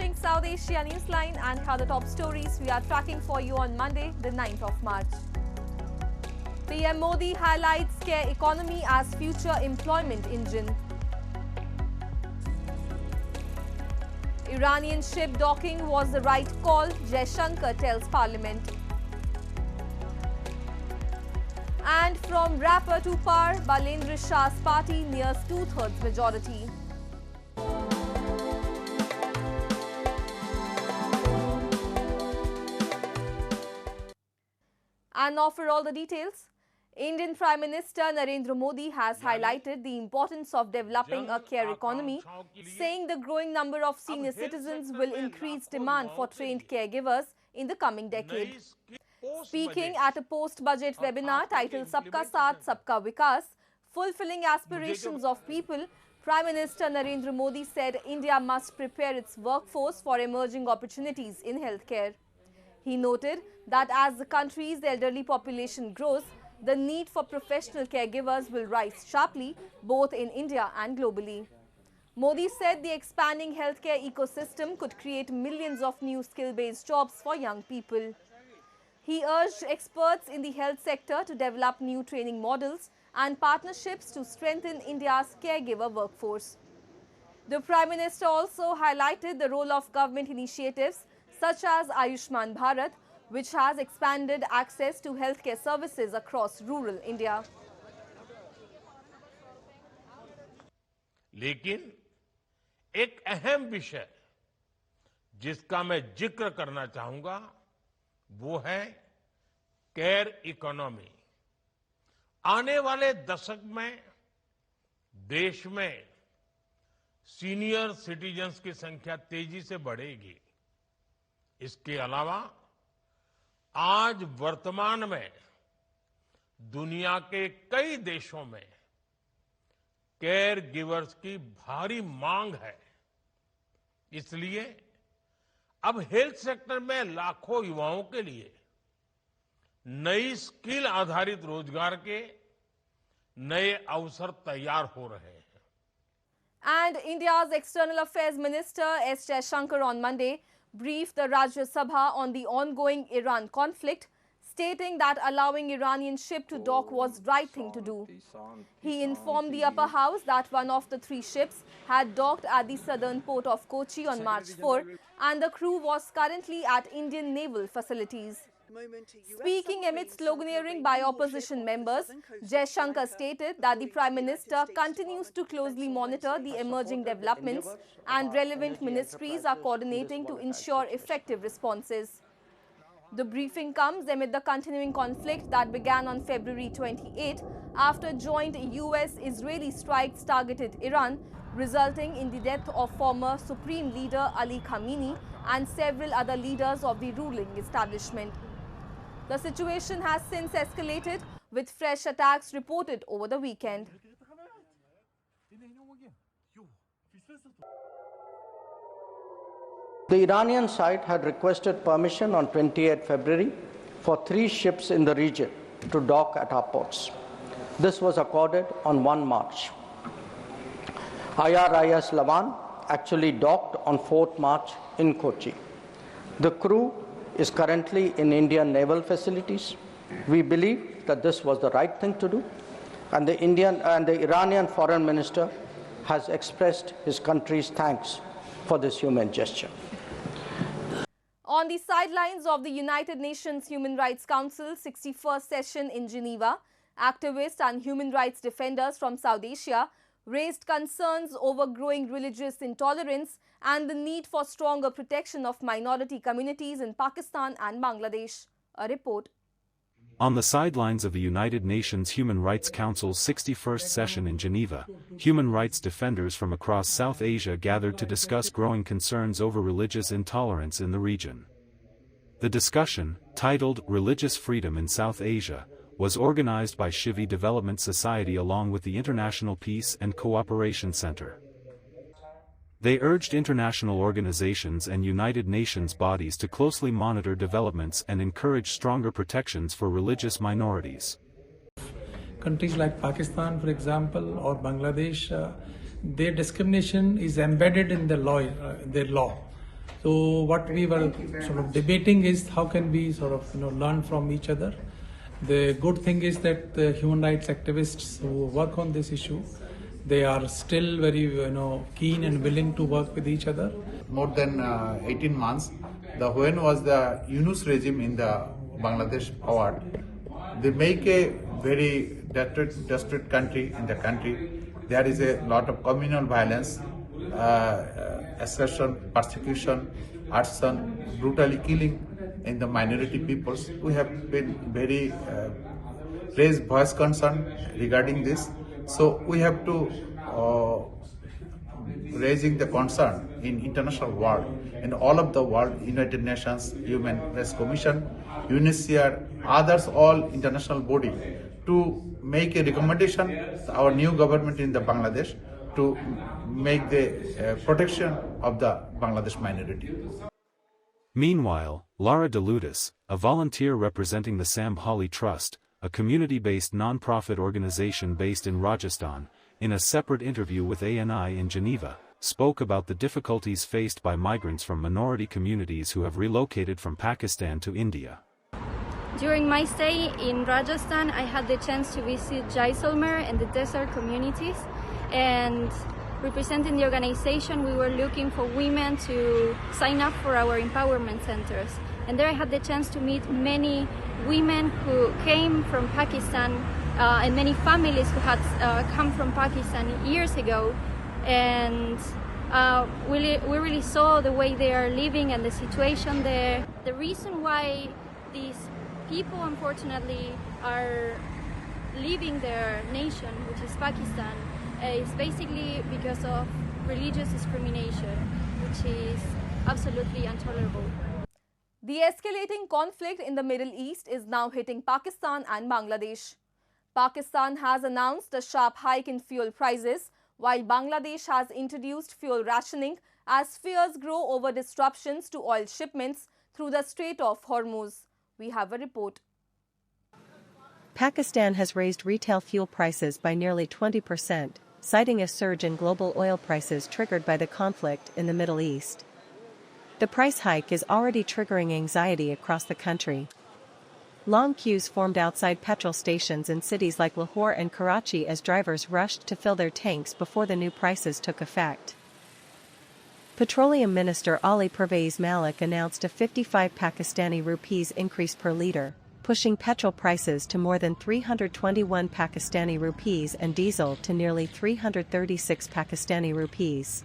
watching South Asia Newsline and here are the top stories we are tracking for you on Monday, the 9th of March. PM Modi highlights care economy as future employment engine. Iranian ship docking was the right call, Jaishankar tells Parliament. And from rapper to power, Balendra Shah's party nears two-thirds majority. And now for all the details. Indian Prime Minister Narendra Modi has highlighted the importance of developing a care economy, saying the growing number of senior citizens will increase demand for trained caregivers in the coming decade. Speaking at a post-budget webinar titled Sabka Saath, Sabka Vikas, Fulfilling Aspirations of People, Prime Minister Narendra Modi said India must prepare its workforce for emerging opportunities in healthcare. He noted that as the country's elderly population grows, the need for professional caregivers will rise sharply, both in India and globally. Modi said the expanding healthcare ecosystem could create millions of new skill-based jobs for young people. He urged experts in the health sector to develop new training models and partnerships to strengthen India's caregiver workforce. The Prime Minister also highlighted the role of government initiatives such as Ayushman Bharat, which has expanded access to healthcare services across rural India. लेकिन एक अहम विषय जिसका मैं जिक्र करना चाहूंगा वो है केयर इकोनॉमी। आने वाले दशक में देश में सीनियर सिटीजन्स की संख्या तेजी से बढ़ेगी। इसके अलावा आज वर्तमान में दुनिया के कई देशों में केयर गिवर्स की भारी मांग है। इसलिए अब हेल्थ सेक्टर में लाखों युवाओं के लिए नई स्किल आधारित रोजगार के नए अवसर तैयार हो रहे हैं। And India's External Affairs Minister S. Jaishankar on Monday briefed the Rajya Sabha on the ongoing Iran conflict, stating that allowing Iranian ship to dock was the right thing to do. He informed the upper house that one of the three ships had docked at the southern port of Kochi on March 4 and the crew was currently at Indian naval facilities. Speaking amid sloganeering by opposition members, Jaishankar stated that the Prime Minister continues to closely monitor the emerging developments and relevant ministries are coordinating to ensure effective responses. The briefing comes amid the continuing conflict that began on February 28 after joint US-Israeli strikes targeted Iran, resulting in the death of former Supreme Leader Ali Khamenei and several other leaders of the ruling establishment. The situation has since escalated, with fresh attacks reported over the weekend. The Iranian side had requested permission on 28 February for 3 ships in the region to dock at our ports. This was accorded on 1 March. IRIS Lavan actually docked on 4th March in Kochi. The crew is currently in Indian naval facilities. We believe that this was the right thing to do, and the Iranian foreign minister has expressed his country's thanks for this human gesture. On the sidelines of the United Nations Human Rights Council 61st session in Geneva, activists and human rights defenders from South Asia raised concerns over growing religious intolerance and the need for stronger protection of minority communities in Pakistan and Bangladesh. A report. On the sidelines of the United Nations Human Rights Council's 61st session in Geneva, human rights defenders from across South Asia gathered to discuss growing concerns over religious intolerance in the region. The discussion, titled Religious Freedom in South Asia, was organized by Shivi Development Society along with the International Peace and Cooperation Center. They urged international organizations and United Nations bodies to closely monitor developments and encourage stronger protections for religious minorities. Countries like Pakistan, for example, or Bangladesh, their discrimination is embedded in the law, their law. So what we were sort of debating is how can we sort of learn from each other. The good thing is that the human rights activists who work on this issue, they are still very keen and willing to work with each other. More than 18 months, when was the Yunus regime in the Bangladesh power, they make a very desperate country in the country. There is a lot of communal violence, assertion, persecution, arson, brutally killing in the minority peoples. We have been very raised voice concern regarding this. So we have to raising the concern in international world, in all of the world, United Nations, Human Rights Commission, UNHCR, others, all international body, to make a recommendation to our new government in the Bangladesh to make the protection of the Bangladesh minority. Meanwhile, Lara DeLutis, a volunteer representing the Sam Hawley Trust, a community-based non-profit organization based in Rajasthan, in a separate interview with ANI in Geneva, spoke about the difficulties faced by migrants from minority communities who have relocated from Pakistan to India. During my stay in Rajasthan, I had the chance to visit Jaisalmer and the desert communities, and representing the organization, we were looking for women to sign up for our empowerment centers. And there I had the chance to meet many women who came from Pakistan and many families who had come from Pakistan years ago. And we really saw the way they are living and the situation there. The reason why these people, unfortunately, are leaving their nation, which is Pakistan, is basically because of religious discrimination, which is absolutely intolerable. The escalating conflict in the Middle East is now hitting Pakistan and Bangladesh. Pakistan has announced a sharp hike in fuel prices, while Bangladesh has introduced fuel rationing as fears grow over disruptions to oil shipments through the Strait of Hormuz. We have a report. Pakistan has raised retail fuel prices by nearly 20%, citing a surge in global oil prices triggered by the conflict in the Middle East. The price hike is already triggering anxiety across the country. Long queues formed outside petrol stations in cities like Lahore and Karachi as drivers rushed to fill their tanks before the new prices took effect. Petroleum Minister Ali Pervez Malik announced a 55 Pakistani rupees increase per litre, pushing petrol prices to more than 321 Pakistani rupees and diesel to nearly 336 Pakistani rupees.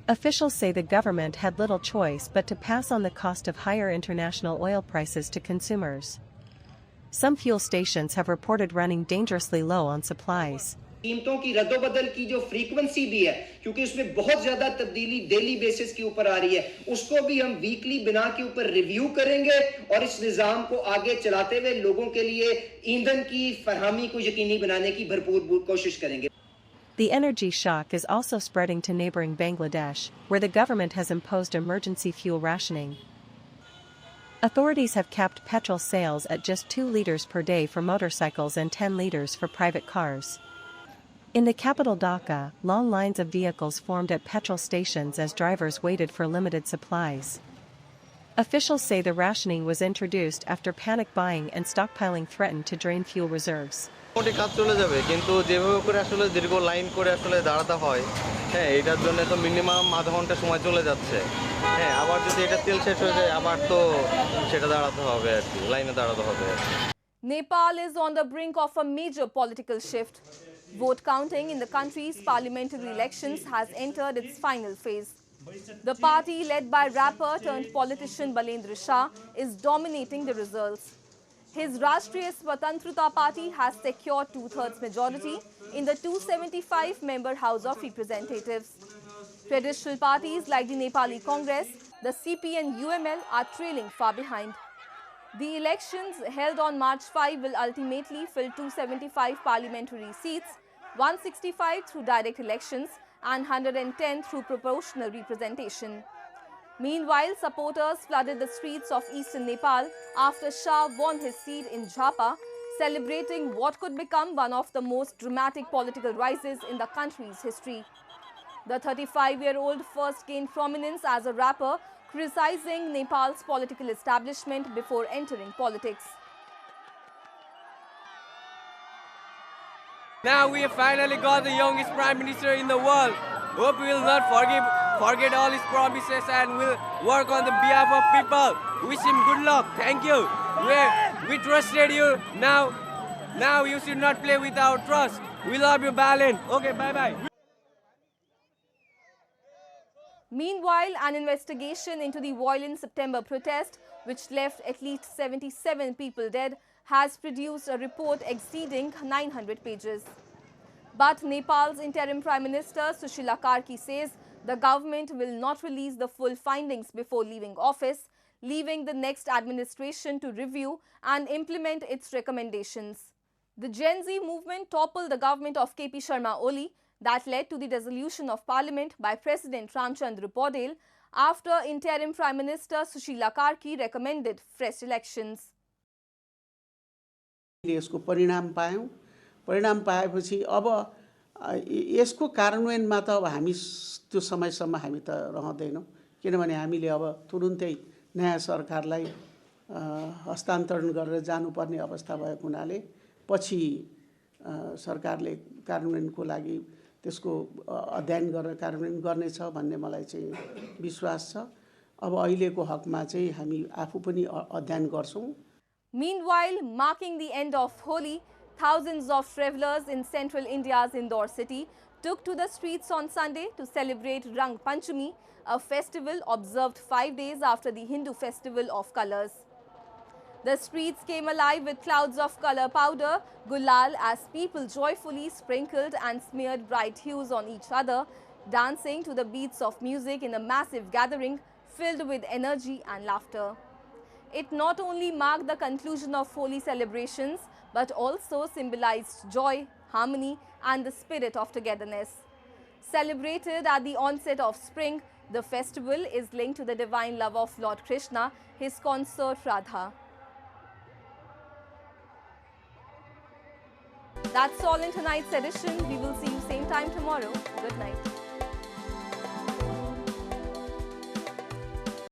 Officials say the government had little choice but to pass on the cost of higher international oil prices to consumers. Some fuel stations have reported running dangerously low on supplies. कीमतों की रद्दोबदल की जो frequency भी है, क्योंकि उसमें बहुत ज्यादा तब्दीली डेली बेसिस के ऊपर आ रही है, उसको भी हम वीकली बिना के ऊपर रिव्यू करेंगे और इस निजाम को आगे चलाते हुए लोगों के लिए ईंधन की फराहमी को यकीनी बनाने की भरपूर कोशिश करेंगे. The energy shock is also spreading to neighboring Bangladesh, where the government has imposed emergency fuel rationing. Authorities have capped petrol sales at just 2 liters per day for motorcycles and 10 liters for private cars. In the capital Dhaka, long lines of vehicles formed at petrol stations as drivers waited for limited supplies. Officials say the rationing was introduced after panic buying and stockpiling threatened to drain fuel reserves. কাজ চলে যাবে কিন্তু যেভাবে করে আসলে দীর্ঘ line করে আসলে দাঁড়াতে হয় হ্যাঁ এটার জন্য তো মিনিমাম আধা ঘন্টা সময় চলে যাচ্ছে হ্যাঁ আবার যদি এটা তেল শেষ হয়ে যায় আবার তো সেটা দাঁড়াতে হবে আর কি লাইনে দাঁড়াতে হবে Nepal is on the brink of a major political shift. Vote counting in the country's parliamentary elections has entered its final phase. The party led by rapper turned politician Balendra Shah is dominating the results. His Rashtriya Swatantrata Party has secured 2/3 majority in the 275-member House of Representatives. Traditional parties like the Nepali Congress, the CP and UML are trailing far behind. The elections held on March 5 will ultimately fill 275 parliamentary seats, 165 through direct elections and 110 through proportional representation. Meanwhile, supporters flooded the streets of eastern Nepal after Shah won his seat in Jhapa, celebrating what could become one of the most dramatic political rises in the country's history. The 35-year-old first gained prominence as a rapper criticizing Nepal's political establishment before entering politics. Now we have finally got the youngest Prime Minister in the world. Hope we will not forget all his promises and will work on the behalf of people. Wish him good luck. Thank you. We trusted you. Now you should not play with our trust. We love you, Balin. Okay, bye-bye. Meanwhile, an investigation into the violent September protest, which left at least 77 people dead, has produced a report exceeding 900 pages. But Nepal's interim Prime Minister Sushila Karki says the government will not release the full findings before leaving office, leaving the next administration to review and implement its recommendations. The Gen Z movement toppled the government of KP Sharma Oli that led to the dissolution of parliament by President Ramchandra Paudel after interim Prime Minister Sushila Karki recommended fresh elections. यसको परिणाम पाएपछि अब यसको कार्यान्वयनमा त अब हामी त्यो समयसम्म हामी त रहँदैनौँ किनभने हामीले अब तुरुन्तै नयाँ सरकारलाई हस्तान्तरण गरेर जानुपर्ने अवस्था भएको हुनाले पछि सरकारले कार्यान्वयनको लागि त्यसको अध्ययन गरेर कार्यान्वयन गर्नेछ भन्ने मलाई चाहिँ विश्वास छ अब अहिलेको हकमा चाहिँ हामी आफू पनि अध्ययन गर्छौं. Meanwhile, marking the end of Holi, thousands of travelers in central India's Indore city took to the streets on Sunday to celebrate Rang Panchami, a festival observed 5 days after the Hindu festival of colours. The streets came alive with clouds of colour powder, gulal, as people joyfully sprinkled and smeared bright hues on each other, dancing to the beats of music in a massive gathering filled with energy and laughter. It not only marked the conclusion of Holi celebrations, but also symbolized joy, harmony and the spirit of togetherness. Celebrated at the onset of spring, the festival is linked to the divine love of Lord Krishna, his consort Radha. That's all in tonight's edition. We will see you same time tomorrow. Good night.